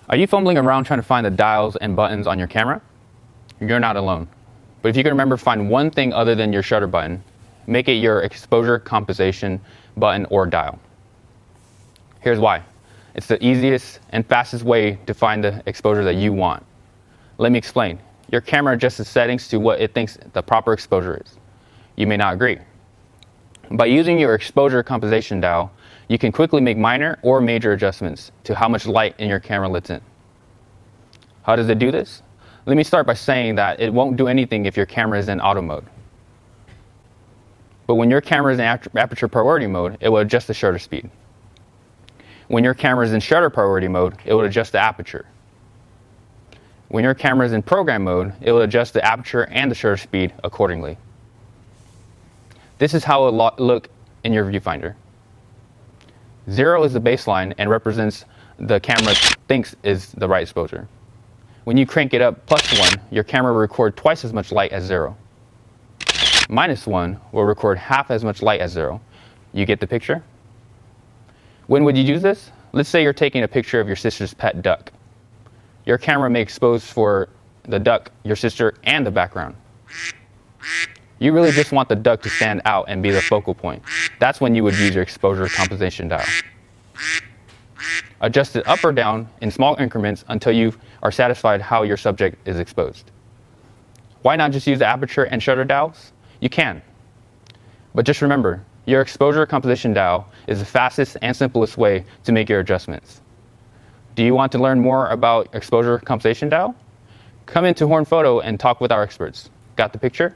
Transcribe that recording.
Are you fumbling around trying to find the dials and buttons on your camera? You're not alone. But if you can remember to find one thing other than your shutter button, make it your exposure compensation button or dial. Here's why. It's the easiest and fastest way to find the exposure that you want. Let me explain. Your camera adjusts the settings to what it thinks the proper exposure is. You may not agree. By using your exposure compensation dial, you can quickly make minor or major adjustments to how much light in your camera lets in. How does it do this? Let me start by saying that it won't do anything if your camera is in auto mode. But when your camera is in aperture priority mode, it will adjust the shutter speed. When your camera is in shutter priority mode, it will adjust the aperture. When your camera is in program mode, it will adjust the aperture and the shutter speed accordingly. This is how it will look in your viewfinder. 0 is the baseline and represents the camera thinks is the right exposure. When you crank it up +1, your camera will record twice as much light as 0. -1 will record half as much light as 0. You get the picture? When would you use this? Let's say you're taking a picture of your sister's pet duck. Your camera may expose for the duck, your sister, and the background. You really just want the duck to stand out and be the focal point. That's when you would use your exposure compensation dial. Adjust it up or down in small increments until you are satisfied how your subject is exposed. Why not just use the aperture and shutter dials? You can. But just remember, your exposure composition dial is the fastest and simplest way to make your adjustments. Do you want to learn more about exposure compensation dial? Come into Horn Photo and talk with our experts. Got the picture?